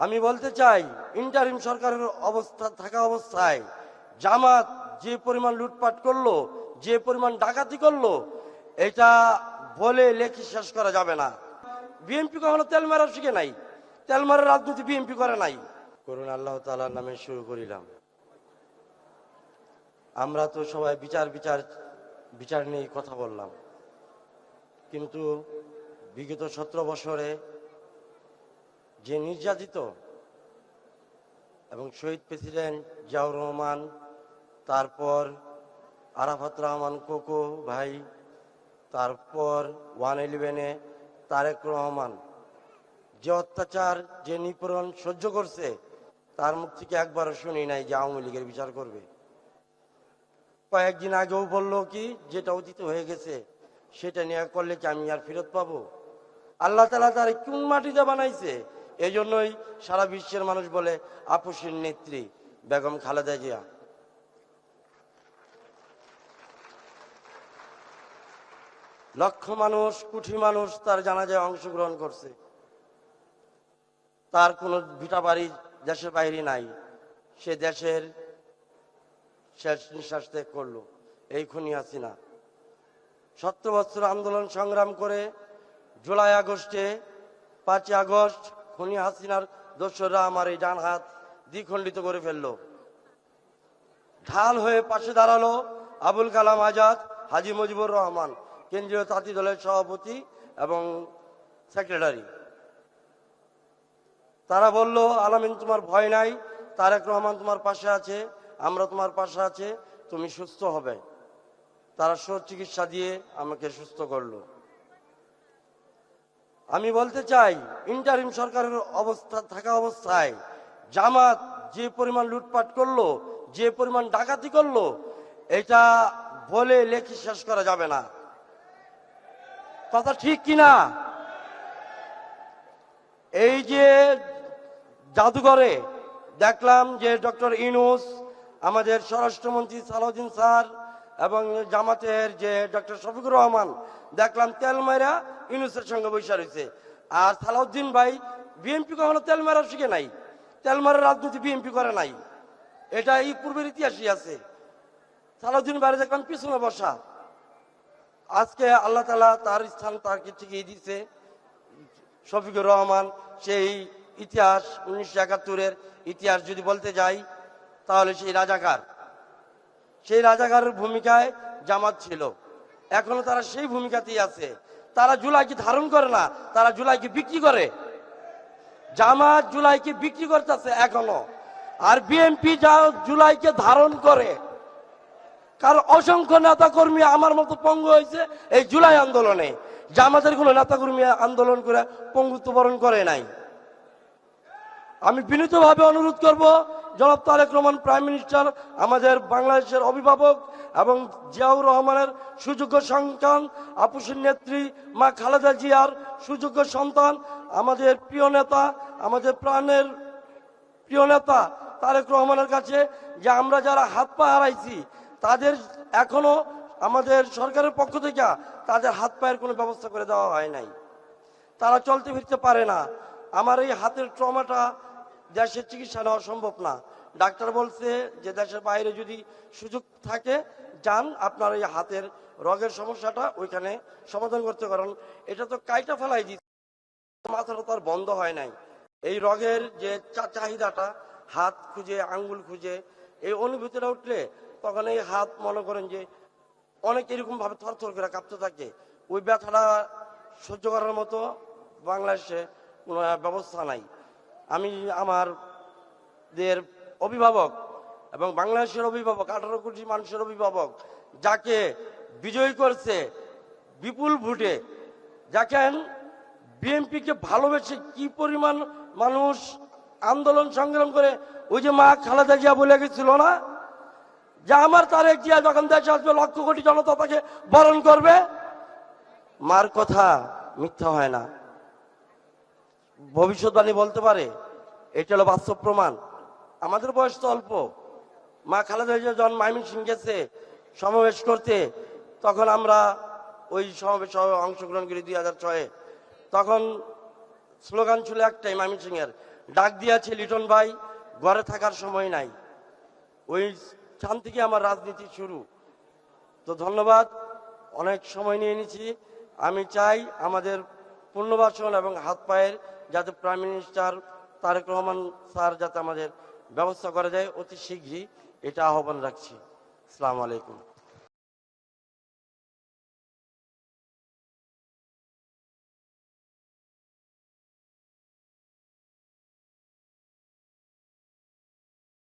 আমি বলতে চাই, ইন্টারিম সরকারের অবস্থা থাকা অবস্থায় জামাত যে পরিমাণ লুটপাট করলো, যে পরিমাণ ডাকাতি করলো, এটা বলে লেখি শেষ করা যাবে না। বিএনপি কখনো তেল মারা শিখে নাই, তেল মারার রাজনীতি বিএনপি করে নাই। করুন আল্লাহ তাআলার নামে শুরু করিলাম। আমরা তো সবাই বিচার বিচার বিচার নিয়ে কথা বললাম, কিন্তু বিগত 17 বছরে যে নির্যাতিত এবং শহীদ প্রেসিডেন্ট জিয়াউর রহমান, তারপর আরাফাত রহমান কোকো ভাই, তারপর 111-এ তারেক রহমান, যে অত্যাচার যে নিপীড়ন সহ্য করছে, তার মুখ থেকে একবারও শুনি নাই যে আওয়ামী লীগের বিচার করবে। কয়েকদিন আগেও বলল কি, যেটা অতীত হয়ে গেছে সেটা নিয়ে করলে কি আমি আর ফেরত পাবো? আল্লাহ তাআলা তার কোন মাটিতে বানাইছে? এই জন্যই সারা বিশ্বের মানুষ বলে আপসীর নেত্রী বেগম খালেদা জিয়া। লক্ষ মানুষ, কোটি মানুষ তার জানাজায় অংশগ্রহণ করছে। তার কোনো ভিটা বাড়ি দেশের বাইরে নাই, সে দেশের শেষ নিঃশ্বাস ত্যাগ করলো এই খুনি হাসিনা। 70 বছর আন্দোলন সংগ্রাম করে জুলাই আগস্টে 5 আগস্ট খুনি হাসিনার দোসররা আমার এই ডান হাত দ্বিখণ্ডিত করে ফেললো। ঢাল হয়ে পাশে দাঁড়ালো আবুল কালাম আজাদ, হাজী মুজিবুর রহমান, কেন্দ্রীয় তাঁতি দলের সভাপতি এবং সেক্রেটারি। তারা বলল, আলামিন তোমার ভয় নাই, তারেক রহমান তোমার পাশে আছে, আমরা তোমার পাশে আছে, তুমি সুস্থ হবে। তারা চিকিৎসা দিয়ে আমাকে সুস্থ করলো। আমি বলতে চাই, ইন্টারিম সরকারের অবস্থা থাকা অবস্থায় জামাত যে পরিমাণ লুটপাট করলো, যে পরিমাণ ডাকাতি করলো, এটা বলে লেখি শেষ করা যাবে না। কথা ঠিক কিনা? এই যে জাদুঘরে দেখলাম যে ডক্টর ইউনূস, আমাদের স্বরাষ্ট্রমন্ত্রী সালাউদ্দিন স্যার এবং জামাতের যে ডক্টর শফিকুর রহমান, দেখলাম তেল মারা ইউনূসের সঙ্গে বৈশা রয়েছে। আর সালাউদ্দিন ভাই বিএনপি কখনো তেল মারা শিখে নাই, তেল মারার রাজনীতি বিএনপি করে নাই, এটা এই পূর্বের ইতিহাসই আছে। সালাউদ্দিন ভাই দেখলাম পিছনে বসা। আজকে আল্লাহ তাআলা তার স্থান তাকে ঠিকই দিচ্ছে। শফিকুর রহমান সেই ইতিহাস 1971-এর ইতিহাস যদি বলতে যাই, তাহলে সেই রাজাকারের ভূমিকায় জামাত ছিল, এখনো তারা সেই ভূমিকাতেই আছে। তারা জুলাইকে ধারণ করে না, তারা জুলাইকে বিক্রি করে। জামাত জুলাইকে বিক্রি করতেছে এখনো, আর বিএনপি যা জুলাইকে ধারণ করে। কারণ অসংখ্য নেতা কর্মী আমার মতো পঙ্গু হয়েছে এই জুলাই আন্দোলনে, জামাতের কোনো নেতা কর্মী আন্দোলন করে পঙ্গুত্ব বরণ করে নাই। আমি বিনীতভাবে অনুরোধ করব, জনাব তারেক রহমান প্রাইম মিনিস্টার, আমাদের বাংলাদেশের অভিভাবক এবং জিয়াউর রহমানের সুযোগ্য সন্তান, আপসীর নেত্রী মা খালেদা জিয়ার সুযোগ্য সন্তান, আমাদের প্রিয় নেতা, আমাদের প্রাণের প্রিয় নেতা তারেক রহমানের কাছে, যে আমরা যারা হাত পা হারাইছি, তাদের এখনো আমাদের সরকারের পক্ষ থেকে তাদের হাত পায়ের কোনো ব্যবস্থা করে দেওয়া হয় নাই। তারা চলতে ফিরতে পারে না। আমার এই হাতের ট্রমাটা দেশের চিকিৎসা নেওয়া সম্ভব না। ডাক্তার বলছে যে দেশের বাইরে যদি সুযোগ থাকে যান, আপনার এই হাতের রোগের সমস্যাটা ওইখানে সমাধান করতে পারেন। এটা তো কাইটা ফেলাই দিচ্ছে, মাথাটা তো আর বন্ধ হয় নাই। এই রোগের যে চাহিদাটা, হাত খুঁজে আঙ্গুল খুঁজে এই অনুভূতিটা উঠলে তখন এই হাত মনে করেন যে অনেক এরকম ভাবে থরথর করে কাঁপতে থাকে। ওই ব্যথাটা সহ্য করার মতো বাংলাদেশে কোনো ব্যবস্থা নাই। আমি আমাদের অভিভাবক এবং বাংলাদেশের অভিভাবক, 18 কোটি মানুষের অভিভাবক, যাকে বিজয়ী করছে বিপুল ভোটে, দেখেন বিএনপিকে ভালোবেসে কি পরিমাণ মানুষ আন্দোলন সংগ্রাম করে। ওই যে মা খালেদা জিয়া বলে গেছিল না, যে আমার তারেক জিয়া যখন দেশে আসবে লক্ষ কোটি জনতা তাকে বরণ করবে। মার কথা মিথ্যা হয় না, ভবিষ্যৎবাণী বলতে পারে, এটা হলো বাস্তব প্রমাণ। আমাদের বয়স তো অল্প। মা খালেদা জিয়া যখন ময়মনসিংহ গেছে সমাবেশ করতে, তখন আমরা ওই সমাবেশে অংশগ্রহণ করি 2006-এ। তখন স্লোগান ছিল একটাই ময়মনসিংহের, ডাক দিয়েছে লিটন ভাই, ঘরে থাকার সময় নাই। ওই স্থান থেকে আমার রাজনীতি শুরু। তো ধন্যবাদ, অনেক সময় নিয়ে নিয়েছি। আমি চাই আমাদের পুনর্বাসন এবং হাত পায়ের যাতে prime minister Tarek Rahman sir যাতে আমাদের ব্যবস্থা করা যায় অতি শীঘ্রই, এটা আহ্বান রাখছি। আসসালামু আলাইকুম।